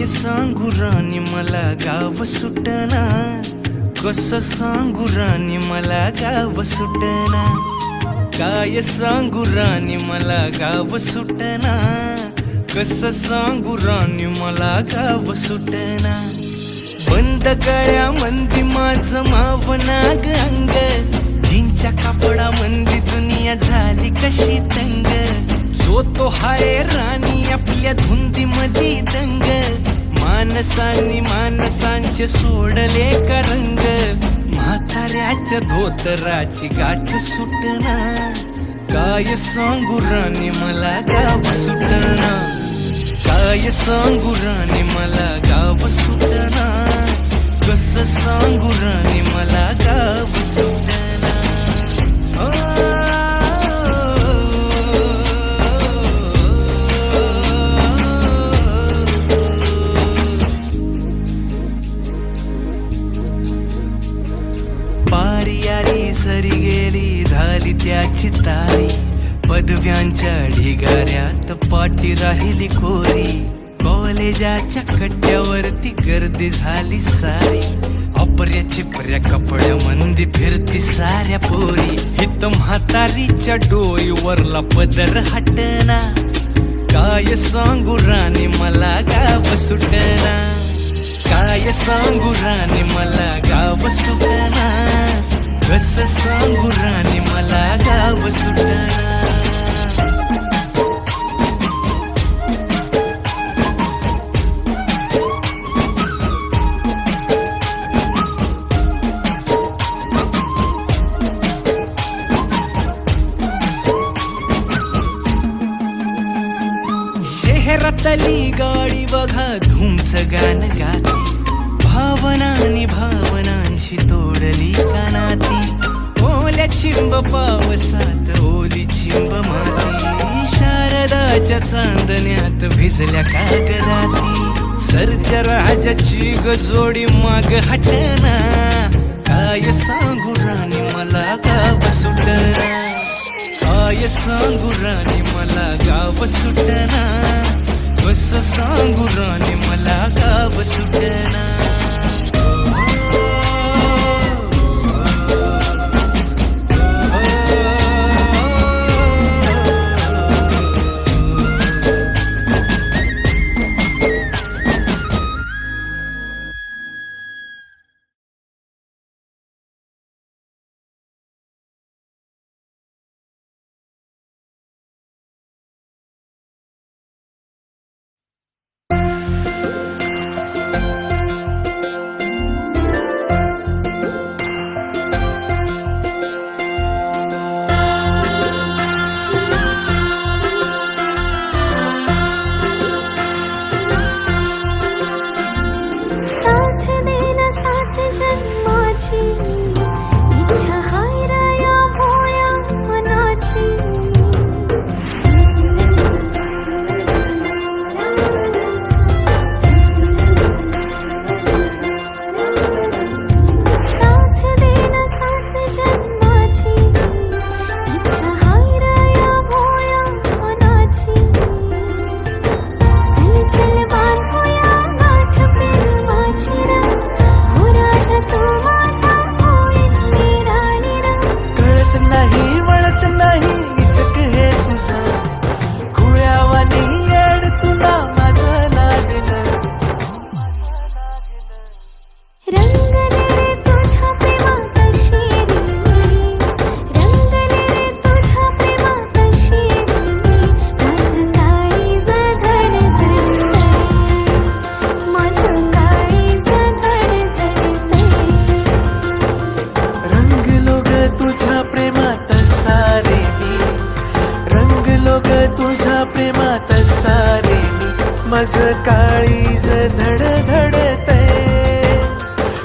काय सांगू राणी मला गाव सुटना, कसं सांगू राणी मला गाव सुटना, काय सांगू राणी मला गाव सुटना, कसं सांगू राणी मला गाव सुटना. बंद गळ्या मंदी माझं मावनाग अंग, जीनच्या कापडा मंदी दुनिया झाली कशी तंग. जो तो हाय राणी आपल्या धुंदी मधी दंग, मानसांनी मानसांचे सोडले का रंग. म्हाताऱ्याच्या धोतराची गाठ सुटना, काय सांगू राणी मला गाव सुटना, काय सांगू राणी मला गाव सुटना, कसं सांगू राणी मला गाव सुटना. पारी आली सरी गेली झाली त्याची तारी, पदव्यांच्या ढिगाऱ्यात पाठी राहिली कोरी. कॉलेजाच्या कट्ट्यावरती गर्दी झाली सारी, अपर्या चिपर्या कपड्या मंदी फिरती साऱ्या पोरी. हित म्हातारीच्या डोईवरला पदर हटना, काय सांगू राणी मला गाव सुटना, काय सांगू राणी मला गाव सुटना, कसं सांगू राणी मला गाव सुटना. शहरातली गाडी बघा धूमच गाणं गाते, भावनांनी भावनांशी तोडली कानाती. ओल्या चिंब पावसात ओली चिंब माती, शारदाच्या चांदण्यात भिजल्या कागदाती. सर्जा राजाची गजोडी माग हटना, काय सांगू राणी मला गाव सुटना, काय सांगू राणी मला गाव सुटना, कसं सांगू राणी मला गाव सुटना. माझं काळीज धडधडतय,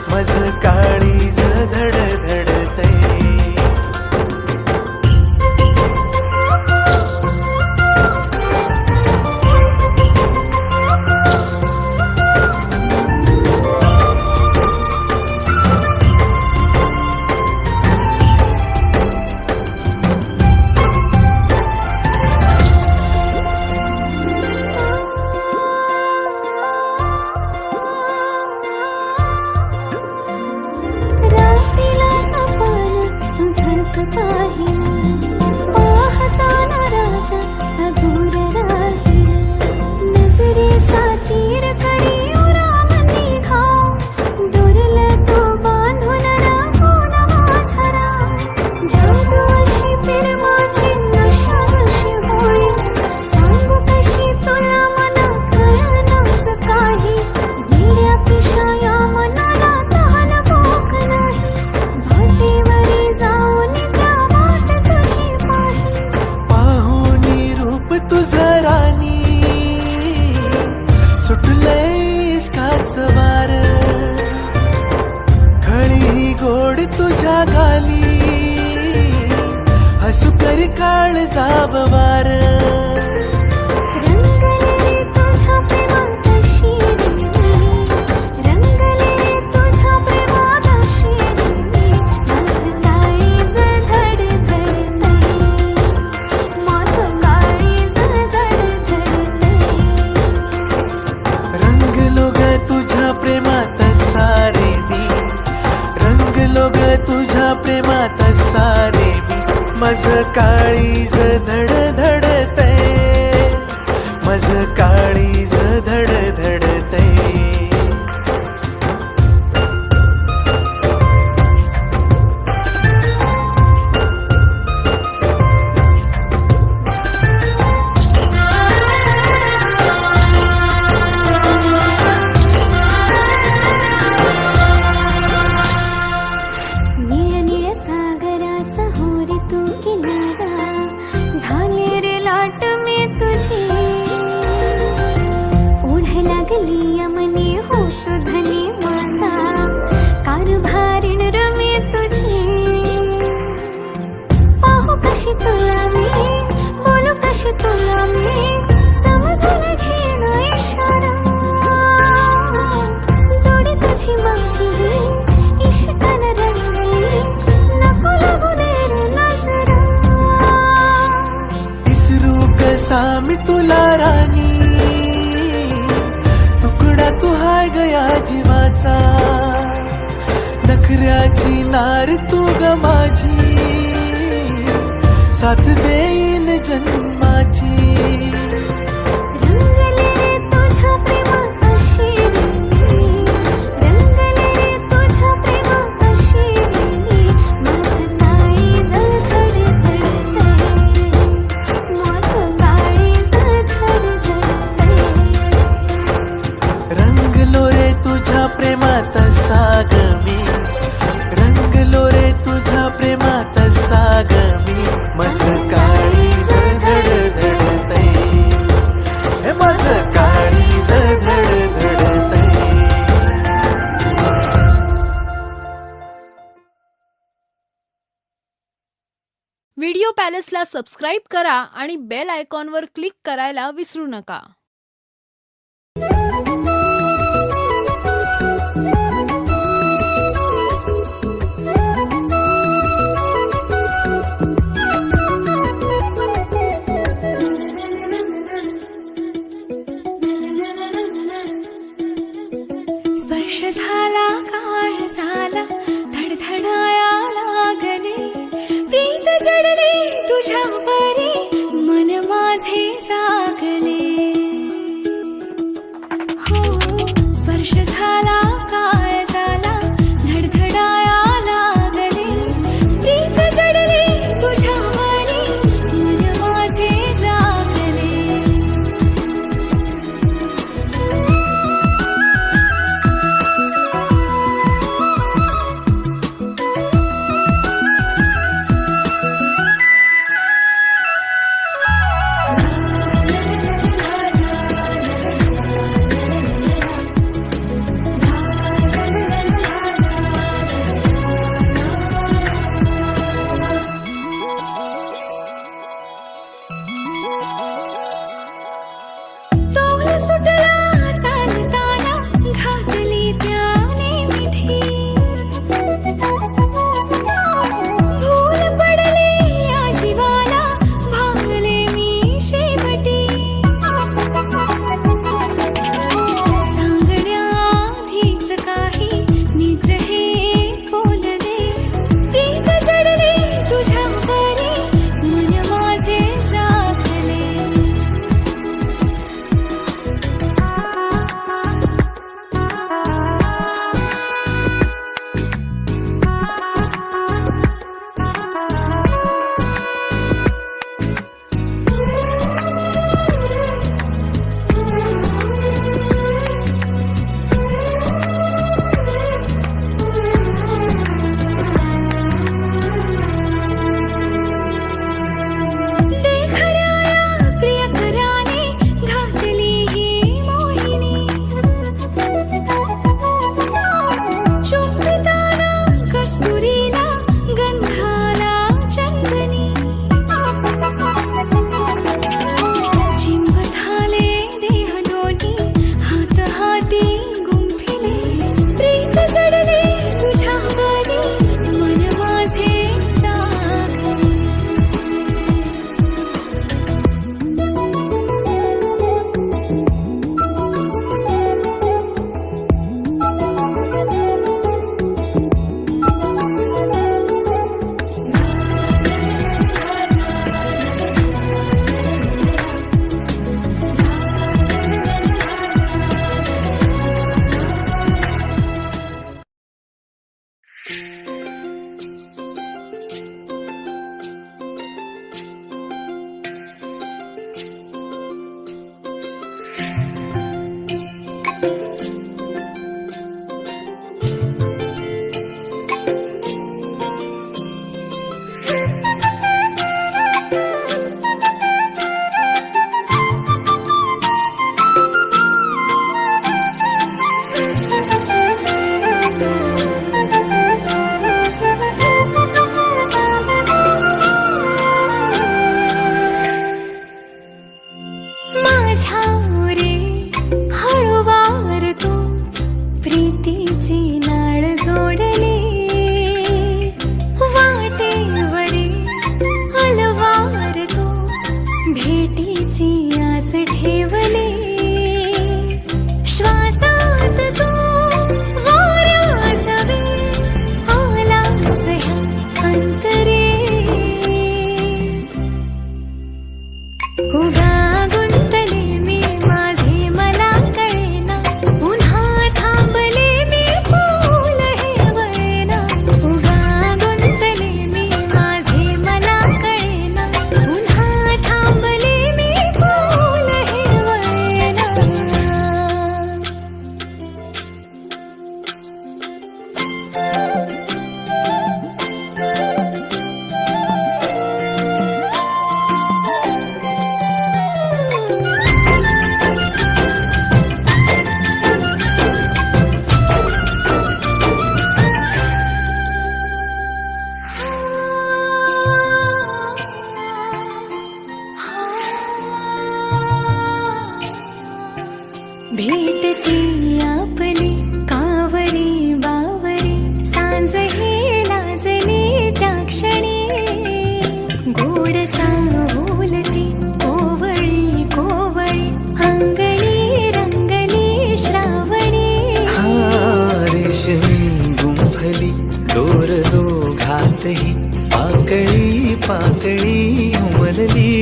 माझं काळीज धडधडतय. तुझं राणी सुटलंय इश्काचं वार खळी गोड तुझ्या गाली हसू करी काळ जाव वार प्रेमात सारे माझं काळीज धड धडतय माझं काळीज धड धडतय मी तुला राणी तुकडा तू हाय गया जीवाचा नखऱ्याची नार तू ग माझी साथ देईन जन्माची प्रेमात साग मी रंगलो रे तुझ्या प्रेमात साग मी माझं काळीज धड धडतय हे माझं काळीज धड धडतय. व्हिडिओ पॅलेसला सबस्क्राईब करा आणि बेल आयकॉनवर क्लिक करायला विसरू नका. स्पर्श झाला काळ झाला धडधडाया लागले प्रीत जडले तुझ्या परी मन माझे जागले. ठेवले श्वासात तू वाऱ्यासवे आलास ह्या अंतरे उगा गुंतले मी माझे मला कळेना पुन्हा थांबले मी पाऊल हे वळेना उगा गुंतले मी माझे मला कळेना पुन्हा थांबले मी पाऊल हे वळेना भेटती आपली कावरी बावरी सांज हे लाजली त्या क्षणी गोड चांगोलती कोवळी कोवळी अंगणी रंगली श्रावणी रेशमी गुंफली दोर दोघातही पाकळी पाकळी उमलली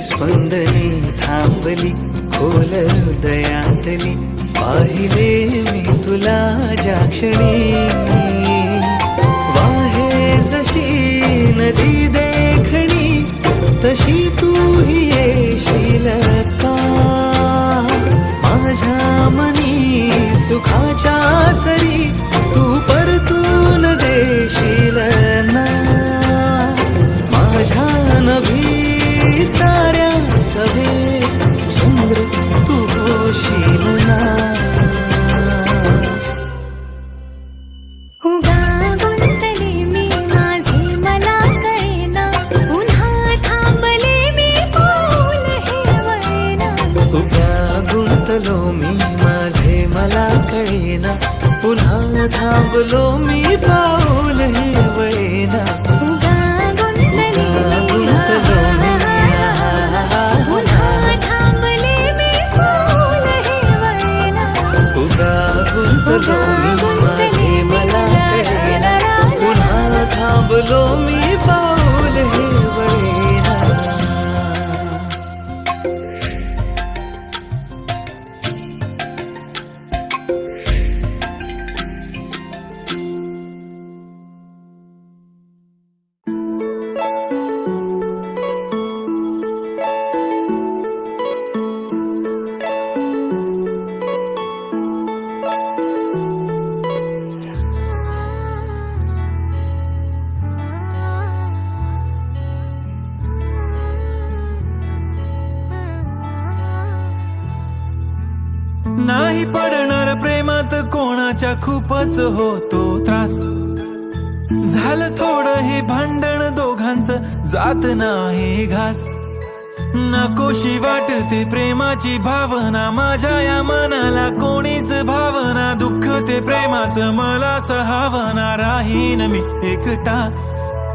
स्पंदने थांबली खोल हृदयातली पाहिले मी तुला ज्या क्षणी वाहे जशी नदी देखणी तशी तूही येशील का माझ्या मनी सुखाच्या सरी तू परतून देशील ना माझ्या नभी ताऱ्या सभे चंद्र तू होशील ना उगा गुंतले मी माझे मला कळेना पुन्हा थांबले मी पाऊल हे वळेना उगा गुंतलो मी माझे मला कळेना पुन्हा थांबलो मी पाऊल हे वळेना उगा गुंतले गुंतलो मी पुन्हा थांबले मी पाऊल हे वळेना उगा गुंतलो मी माझे मला कळेना पुन्हा थांबलो मी पाऊल हे वळेना नाही पडणार प्रेमात कोणाच्या खूपच होतो त्रास झालं थोडं हे भांडण दोघांचं जात नाही घास नकोशी वाटते प्रेमाची भावना माझ्या या मनाला कोणीच भावना दुःख ते प्रेमाचं मला सहावना राहीन मी एकटा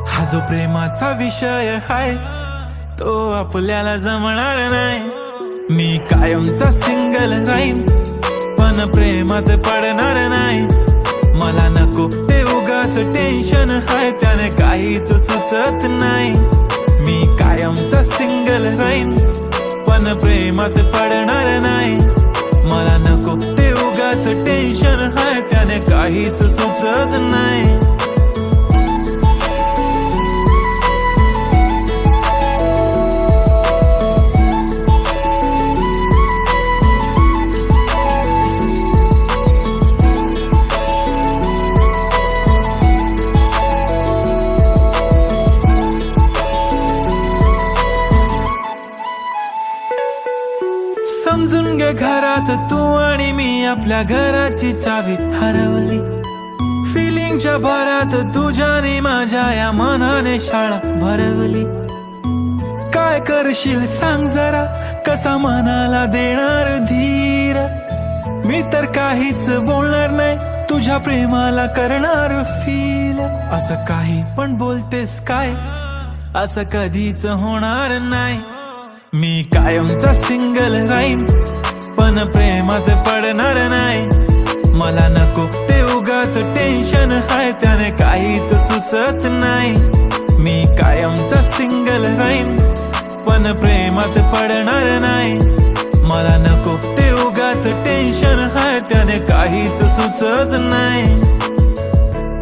हा जो प्रेमाचा विषय हाय तो आपल्याला जमणार नाही मी कायमचा सिंगल राहीन पण प्रेमात पडणार नाही मला नको ते उगाच टेन्शन हाय त्याने काहीच सुचत नाही मी कायमचा सिंगल राहीन पण प्रेमात पडणार नाही मला नको ते उगाच टेन्शन हाय त्याने काहीच सुचत नाही समजून घे घरात तू आणि मी आपल्या घराची चावी हरवली फिलिंगच्या भरात तुझ्याने माझ्या या मनाने शाळा भरवली काय करशील सांग जरा कसा मनाला देणार धीर मी तर काहीच बोलणार नाही तुझ्या प्रेमाला करणार फील असं काही पण बोलतेस काय असं कधीच होणार नाही मी कायमचा सिंगल राहीन, पण प्रेमात पडणार नाही. मला नको ते उगाच टेन्शन हाय, त्याने काहीच सुचत नाही. मी कायमचा सिंगल राहीन, पण प्रेमात पडणार नाही. मला नको ते उगाच टेन्शन हाय, त्याने काहीच सुचत नाही.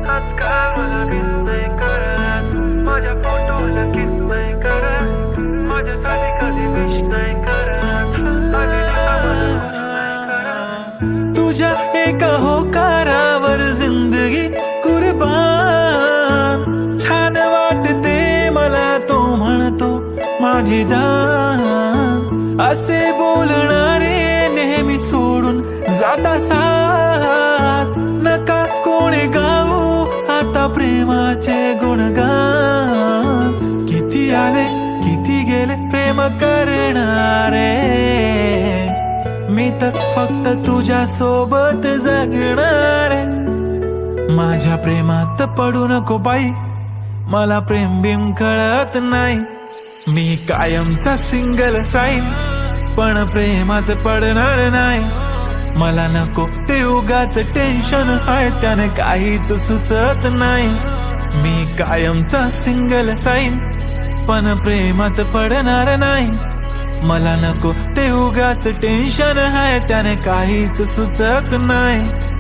आजकाल मला किस नाही करत, माझ्या फोटोला किस नाही करत, माझ्यासाठी कधी विश नाही करत, माझी दिशा मला खुश नाही करत. तुझ्या एका होकारावर जिंदगी कुर्बान. छान वाटते मला तो म्हणतो माझी जान. असे बोलणारे नेहमी सोडून जाता साथ. नका कोणी गाऊ आता प्रेमाचे गुणगान. किती आले किती गेले प्रेम करणारे, मी तर फक्त तुझ्या सोबत जगणारे. माझ्या प्रेमात पडू नको बाई, मला प्रेम बिम कळत नाही. मी कायमचा सिंगल राहीन, पण प्रेमात पडणार नाही. मला नको ते उगाच टेन्शन हाय, त्याने काहीच सुचत नाही. मी कायमचा सिंगल राहीन, पण प्रेमात पडणार नाही. मला नको ते उगाच टेन्शन हाय, त्याने काहीच सुचत नाही.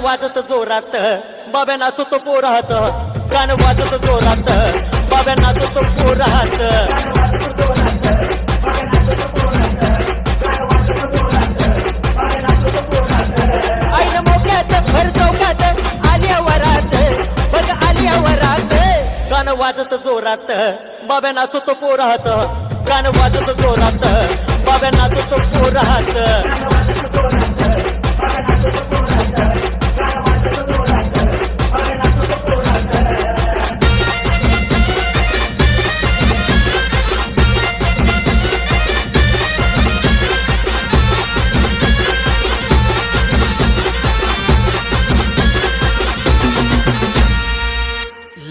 वाजत जोरात बाब्या नाचतो पोरात. गाणं वाजत जोरात बाब्या नाचतो पोरात. आईन मोक्यात भर चौकात आलिया वरात, बघ आलिया वरात. गाणं वाजत जोरात बाब्या नाचतो पोरात. गाणं वाजत जोरात बाब्या नाचतो पोरात.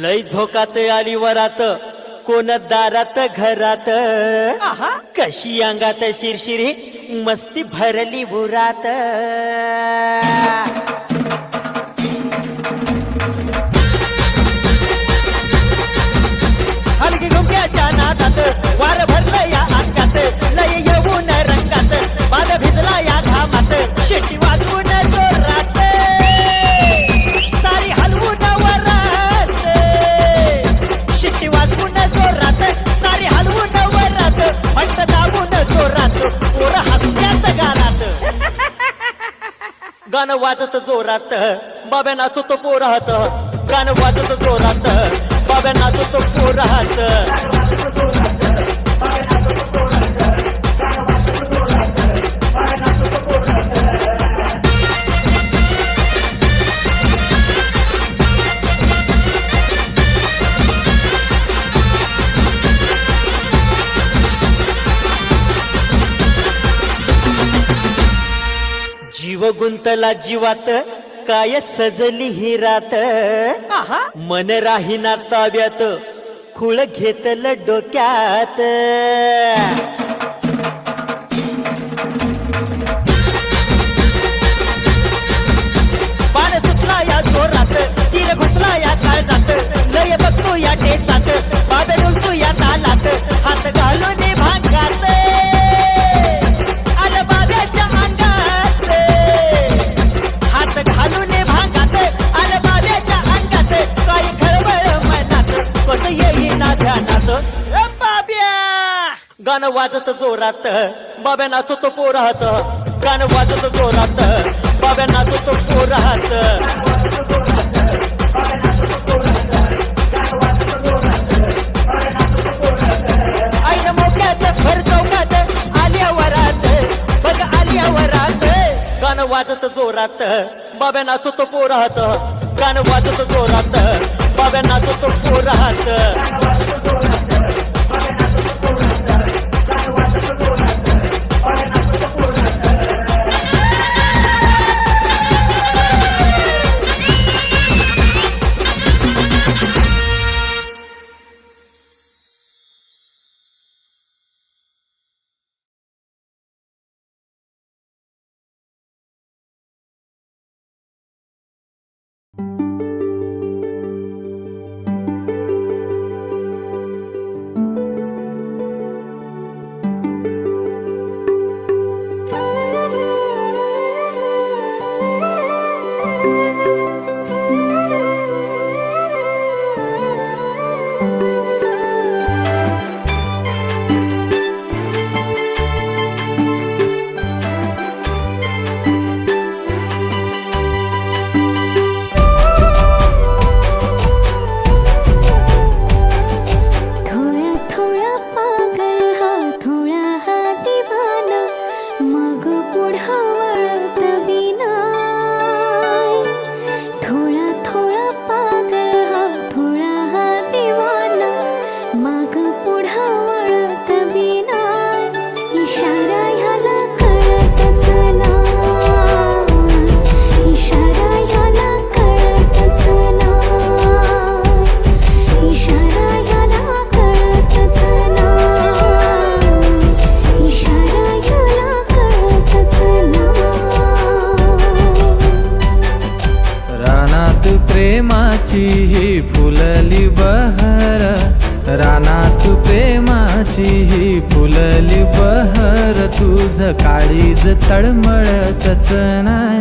लय झोकात आली वरात, कोण दारात घरात. कशी अंगात शिरशिरी मस्ती भरली बुरात. हलकी घुमक्याच्या नादात वार भरलं या अंगात. लय येऊन रंगात बाद भिजला या घामात. शेटी वाजवून जोरात सारी हलवून वरात. शिट्टी वाजवून जोरात सारी हलवून वरात. फट दाबून जोरात पोर हसत्यात गारात. गाणं वाजत जोरात बाब्या नाचतो पोरात. गाणं वाजत जोरात बाब्या नाचतो पोरात. जीव गुंतला जीवात काय सजली ही रात. मन राहीना ताब्यात खुळ घेतलं डोक्यात. पान गाणं वाजत जोरात बाब्या नाचतो पोरात गाणं वाजत जोरात बाब्या नाचतो पोरात आईनं मोक्यात भर चौकात आलिया वरात बघ आलिया वरात गाणं वाजत जोरात बाब्या नाचतो पोरात गाणं वाजत जोरात बाब्या नाचतो पोरात प्रेमाची ही फुलली बहर रानात प्रेमाची ही फुलली बहर तुझ काळीज तळमळतच नाय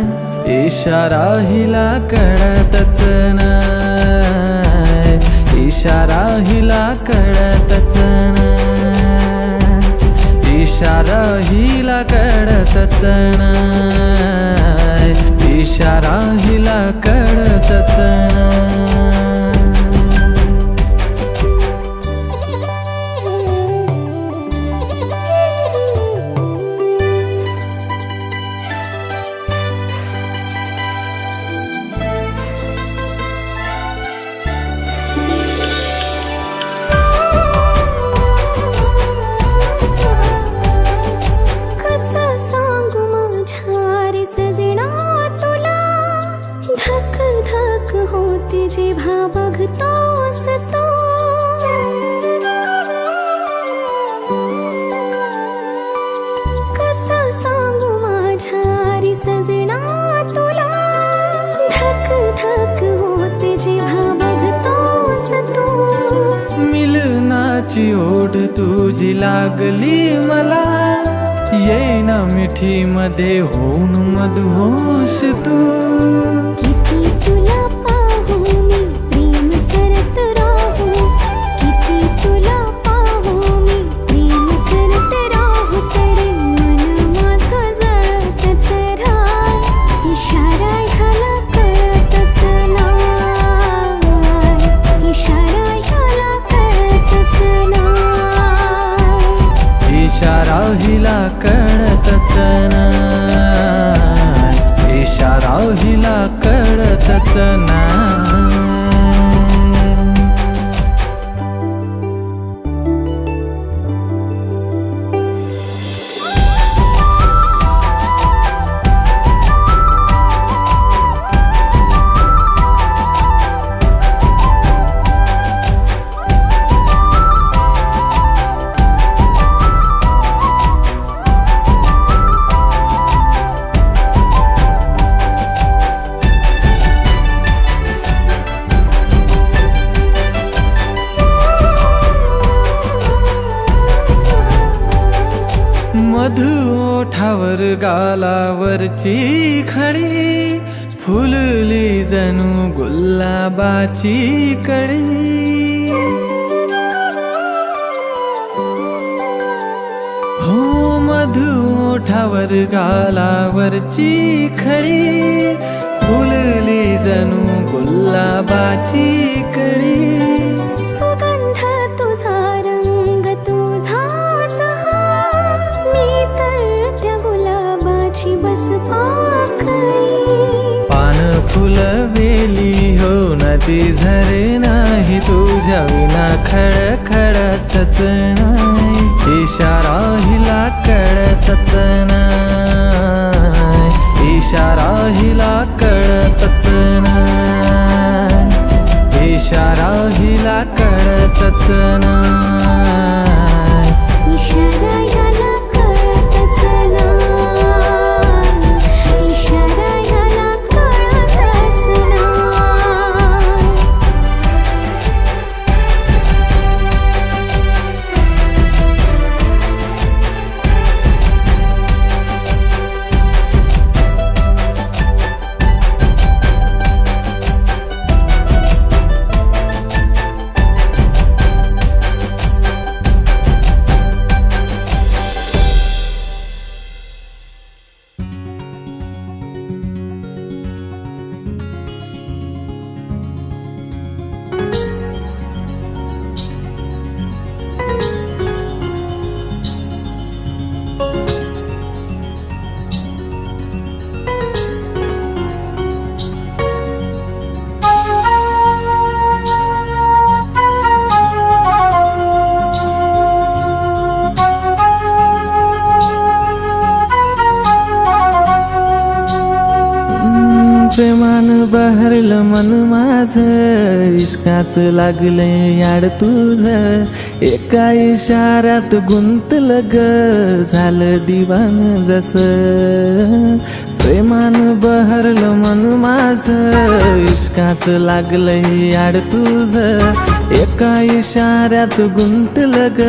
इशारा हिला कळतच नाय इशारा हिला कळतच नाय इशारा हिला कळतच नाय इशारा हिला कळतच नाय मिलनाची ओढ तुझी लागली मला येईना मिठी मध्ये होऊन मधुहोश तू किती तुला पाहू मी प्रेम करत राहू किती तुला पाहू मी प्रेम करत राहू तरी मन माझं जळतच राह इशारा ह्याला कळतच नाय इशारा ह्याला कळतच नाय इशारा हिला कळतच नाय इशारा हिला कळतच नाय मधु ओठावर गालावरची खडी फुलली जणू गुलाबाची कळी ओठावर गालावरची खळी फुलली जणू गुलाबाची कळी सुगंध तुझा रंग तुझाच हा मी तर त्या गुलाबाची बस पाकळी पान फुलवेली हो नदी झरे नाही तुझ्या विना खडखडतच नाही इशारा हिला कळतच नाही इशारा हिला कळतच नाही इशारा हिला कळतच नाही इशारा ह्याला कळतच नाही इशारा ह्याला कळतच नाही प्रेमान बहरलं मन माझं इश्काच लागले याड तुझं एका इशाऱ्यात गुंतलं ग झालं दिवान जसं प्रेमान बहरलं मन माझं इश्काच लागलं याड तुझं एका इशाऱ्यात गुंतलं ग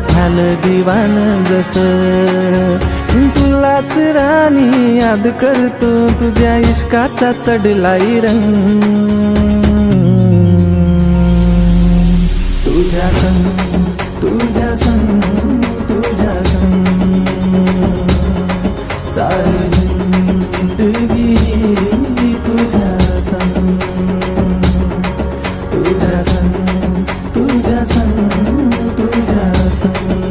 झालं दिवान जसं तुलाच राणी याद करतो तुझ्या इश्काचा चढलाय रंग तुझ्या संग तुझ्या संग तुझ्या संग सारी जिंदगी तुझ्या संग तुझ्या संग तुझ्या संग तुझ्या संग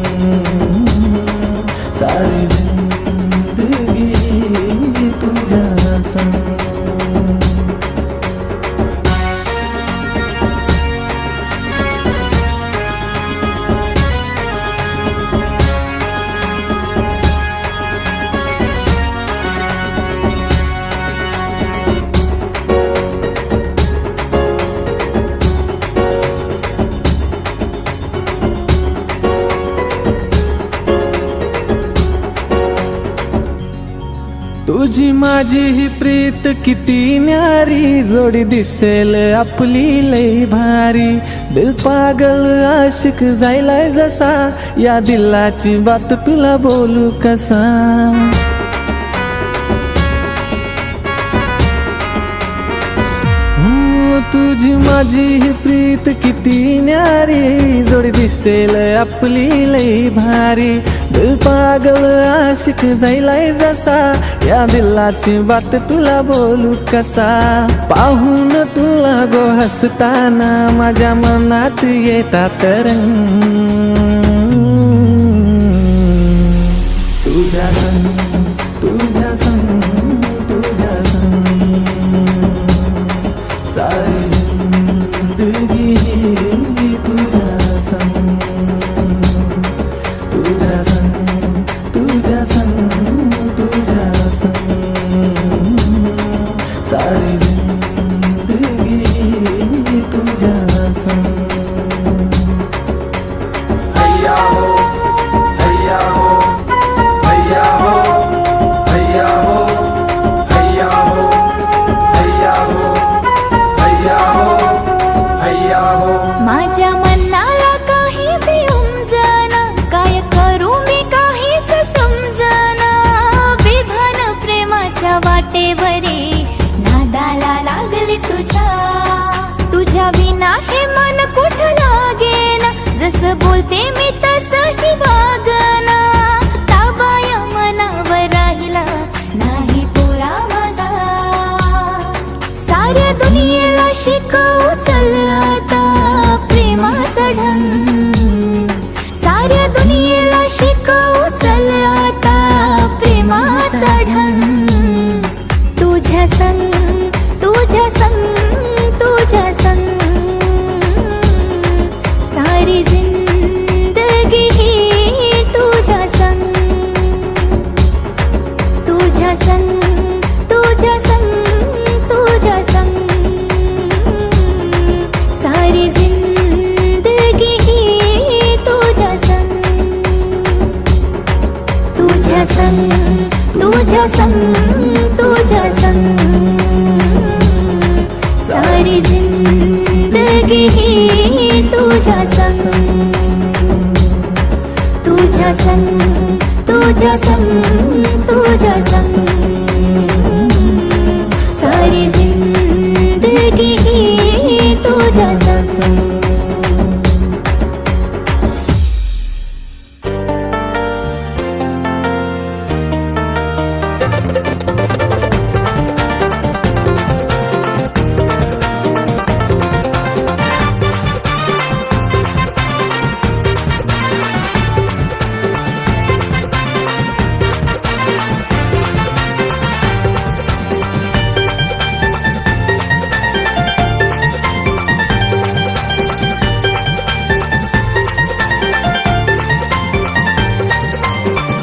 सारी जिंदगी तुझ्या संग तुझी माझी ही प्रीत किती न्यारी जोडी दिसेल आपली लई भारी दिल पागल आशिक जायलाय जसा या दिलाची बात तुला बोलू कसा तुझी माझी ही प्रीत किती न्यारी जोडी दिसेल आपली लई भारी दिल पागल आशिक जायलाय जसा या दिलाची बात तुला बोलू कसा पाहून तुला गो हसताना माझ्या मनात येतात रंग तुझ्या संग तुझ्या संग तुझ्या संग सारी जिंदगी तुझ्या संग तुझ्या संग तुझ्या संग तुझ्या संग सारी जिंदगी तुझ्या संग हैया हो हैया हो हैया हो हैया हो हैया हो हैया हो हैया हो हैया हो माझ्या मनाला काही बी उमजना काय करू मी काहीच समजना विभान प्रेमाच्या वाटेवरी नादाला जिंदगी ही तुझ्या संग तुझ्या संग तुझ्या संग तुझ्या संग सारी जिंदगी ही तुझ्या संग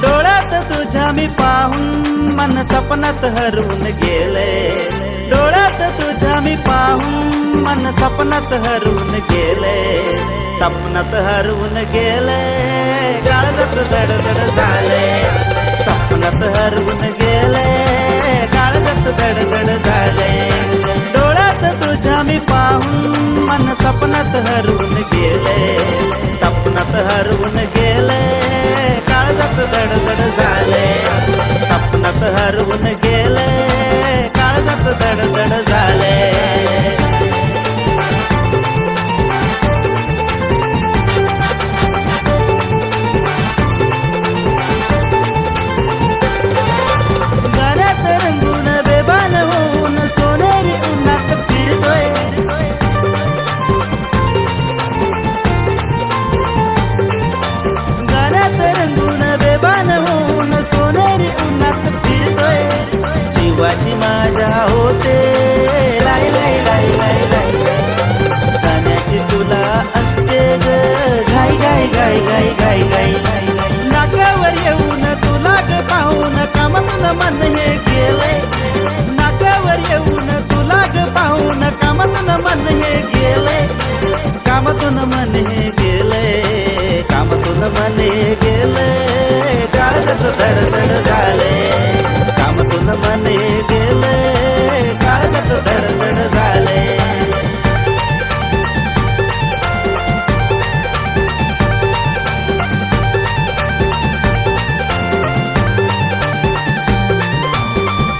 डोळ्यात तुझ्या मी पाहून मन सपनात हरवून गेले डोळ्यात तुझ्या मी पाहून मन सपनात हरवून गेले सपनात हरवून गेले काळजात धडधड झाले सपनात हरवून गेले काळजात धडधड झाले डोळ्यात तुझ्या मी पाहून मन सपनात हरवून गेले सपनात हरवून गेले काळजात धडधड झाले सपनात हरवून गेले काळजात धडधड झाले गाण्यात रंगून बेभान होऊन सोनेरी उन्हात फिरतोय गाण्यात रंगून बेभान होऊन सोनेरी उन्हात फिरतोय जीवाची माझ्या होते लाई लाई लाई लाई लाई जाण्याची तुला असते ग घाई घाई घाई घाई घाई घाई नाकावर येऊन तुला ग पाहून कामातून मन हे गेलंय नाकावर येऊन तुला ग पाहून कामातून मन हे गेलंय कामातून मन हे गेलंय कामातून मन हे गेलंय काळजात धडधड झाले कामातून मन हे गेलंय काळजात धडधड झाले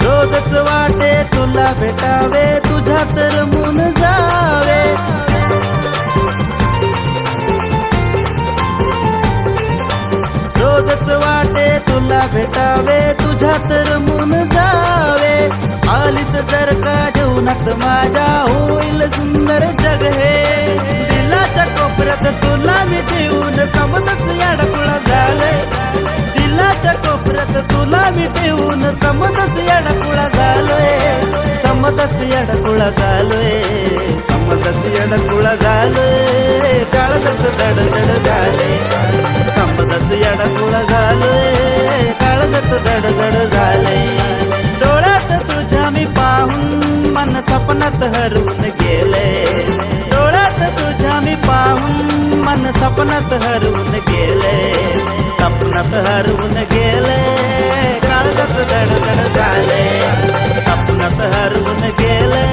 रोजच वाटे तुला भेटावे तुझ्यात रमून जावे रोजच वाटे तुला भेटावे तुझ्यात रमून जावे आलीस जर का जीवनात माझ्या होईल सुंदर जग हे दिलाच्या कोपऱ्यात तुला मी ठेवून समजच याडकुळा झालंय दिलाच्या कोपऱ्यात तुला मी ठेवून समजच याडकुळा झालोय समजच याडकुळा झालोय समजच याडकुळा झालोय काळजात धडधड झाले समजच याडकुळा झालोय काळजात धडधड झाले डोळ्यात तुझ्या मी पाहून मन सपनात हरवून गेले डोळ्यात तुझ्या मी पाहून मन सपनात हरवून गेले सपनात हरवून गेले काळजात धडधड झाले सपनात हरवून गेले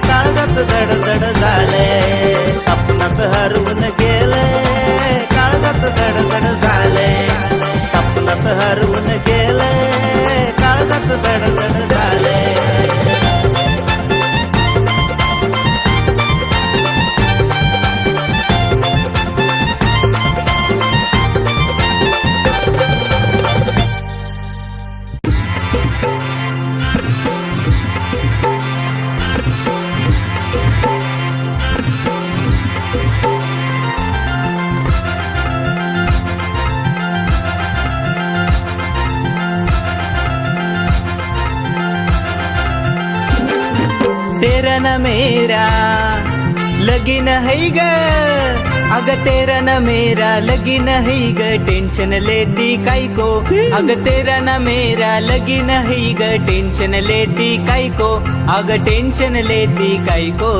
काळजात धडधड झाले सपनात हरवून गेले काळजात धडधड झाले सपनात हरवून गेले काळजात धडधड झाले तेरा न मेरा लगीन है ग अग तेरा न मेरा लगीन है ग टेंशन लेती काई को अग तेरा न मेरा लगीन है ग टेंशन लेती काई को अग टेंशन लेती काई को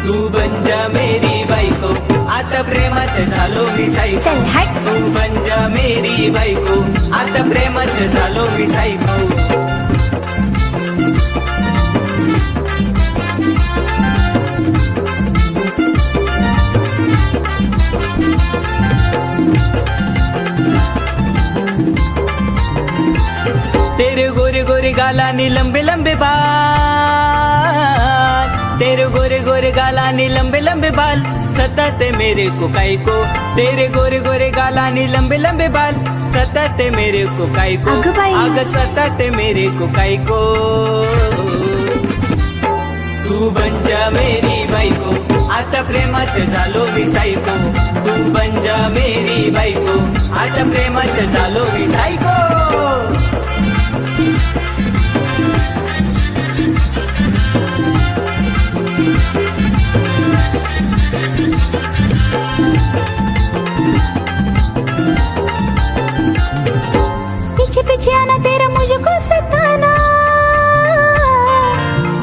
तू बन जा मेरी बायको आता प्रेमात झालो मी सायको तू बन जा मेरी बायको आता प्रेमात झालो मी सायको गोरे गाला नी लंबे लंबे बाल, तेरे गोरे गोरे गाला नी लंबे लंबे बाल, सताते मेरे को काई को, तेरे गोरे गोरे गाला नी लंबे लंबे बाल, सताते मेरे को काई को, अगं बाई. अगं सताते मेरे को काई को. तू बन जा मेरी बायको, आता प्रेमात झालो मी सायको. तू बन जा मेरी बायको, आता प्रेमात झालो मी सायको. पीछे पीछे आना तेरा मुझको सताना,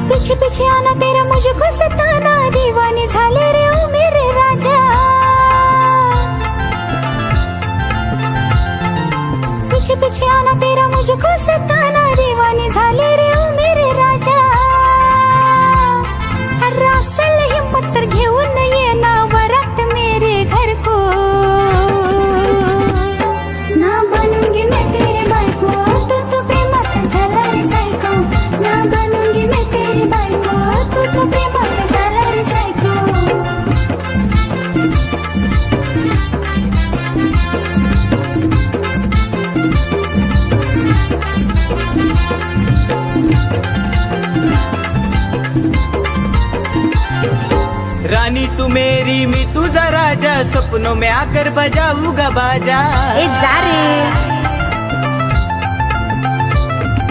पीछे पीछे आना तेरा मुझको सताना, दीवानी झाले रे ओ मेरे राजा. पीछे पीछे आना तेरा मुझको सताना, दीवानी झाले रे ओ मेरे राजा. रासल हिम्मत तर घेऊन ये ना वरात मेरे घर को, ना बनूंगी मैं तेरी बायको, तू प्रेमात झाला रे सायको. ना बनूंगी मैं तेरी बायको, तू प्रेमात झाला रे सायको. रानी तू मेरी मैं तुझा राजा, सपनों में आकर बजाऊंगा बाजा. ए जा रे.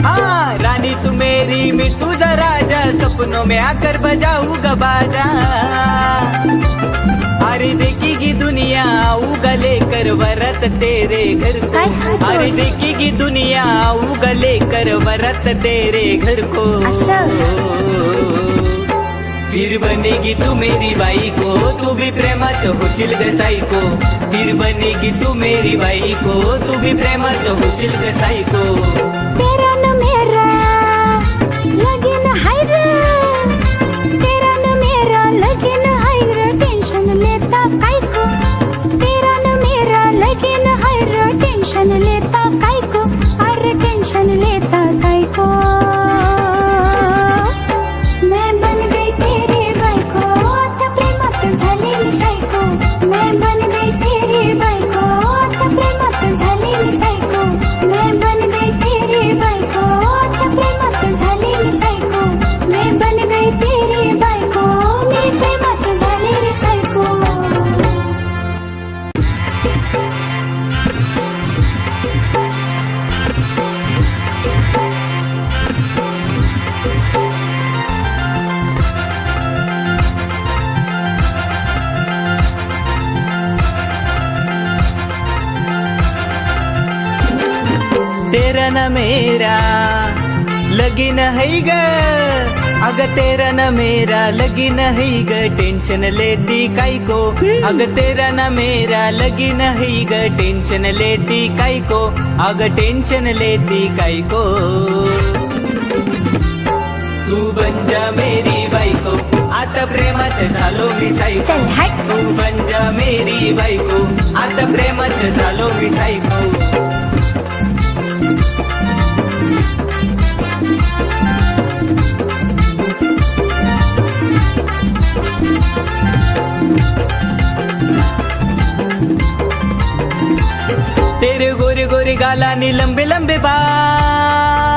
हाँ रानी तू मेरी मैं तुझा राजा, सपनों में आकर बजाऊंगा बाजा. अरे देखेगी दुनिया आऊंगा लेकर वरत तेरे घर को, काय सांगतोस? अरे देखेगी दुनिया आऊंगा लेकर वरत तेरे घर को. असं? फिर बनेगी तू मेरी बाई को, तू भी प्रेमात होशील ग सायको. फिर बनेगी तू मेरी बाई को, तू भी प्रेमात होशील ग सायको. तेरा न मेरा लगीन हाय रे, तेरा न मेरा लगीन हाय रे, टेन्शन लेता काय को. तेरा न मेरा लगीन हाय रे, टेन्शन लेता काय को, अरे टेन्शन लेता काय को. मैं बन गई तेरी बायको, आता प्रेमात झाली मी सायको. मैं बन गई तेरी बायको, आता प्रेमात झाली मी सायको. मैं बन गई तेरी बायको, आता प्रेमात झाली मी सायको. मैं बन गई तेरी बायको, मी प्रेमात झाली रे सायको. तेरा न मेरा लगीन है ग, अग तेरा न मेरा लगीन है ग, टेंशन लेती काय को. अग तेरा न मेरा लगीन है ग, टेंशन लेती काय को, अग टेंशन लेती काय को. तू बन जा मेरी बायको, आता प्रेमात झालो मी सायको. चल हट. तू बन जा मेरी बायको, आता प्रेमात झालो मी सायको. तेरे गोरे गोरे गाला नी लंबे लंबे बाल,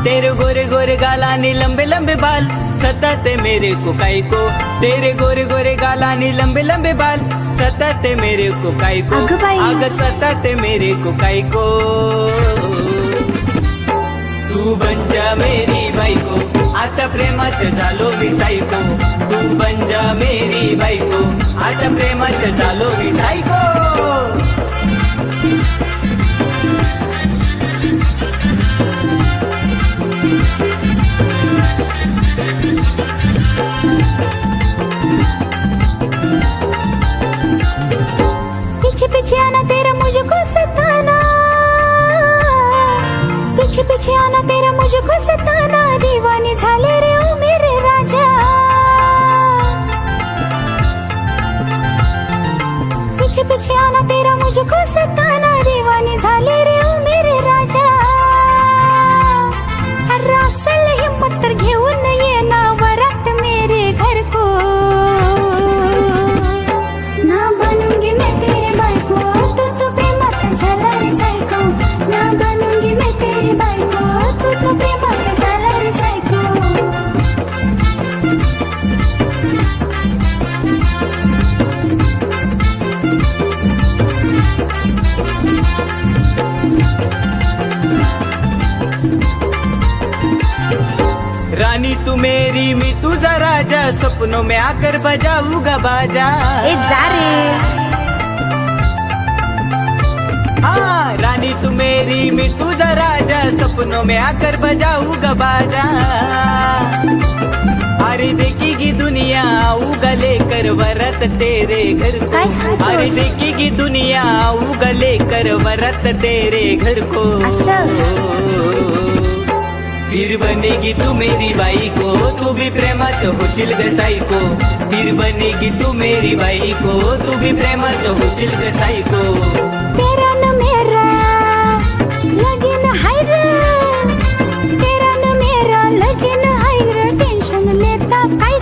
तेरे गोरे गोरे गाला नी लंबे लंबे बाल, सताते मेरे को काई को. तेरे गोरे गोरे गाला नी लंबे लंबे बाल, सताते मेरे को काई को, अगं बाई. अगं सताते मेरे को काई को. तू बन जा मेरी बायको, आता प्रेमात झालो मी सायको. तू बन जा मेरी बायको, आता प्रेमात झालो मी सायको. पीछे पीछे आना तेरा मुझको सताना, पीछे पीछे आना तेरा मुझको सताना, दीवानी झाले रे ओ मेरे राजा. पीछे पीछे आना तेरा मुझको सताना, दीवानी रानी तू मेरी मी तुझा राजा सपनों में आकर बजाऊंगा बाजा ए जा रे हाँ रानी तू मेरी मी तुझा राजा सपनों में आकर बजाऊंगा बाजा अरे देखेगी दुनिया आऊंगा लेकर वरत तेरे घर को काय सांगतोस? अरे देखेगी दुनिया आऊंगा लेकर वरत तेरे घर को फिर बनेगी तू मेरी बाई को तू भी प्रेमात होशील ग साईको फिर बनेगी तू मेरी बाई को तू भी प्रेमात होशील ग साईको तेरा न मेरा लगीन हाय रे तेरा न मेरा लगीन हाय रे टेन्शन लेता काय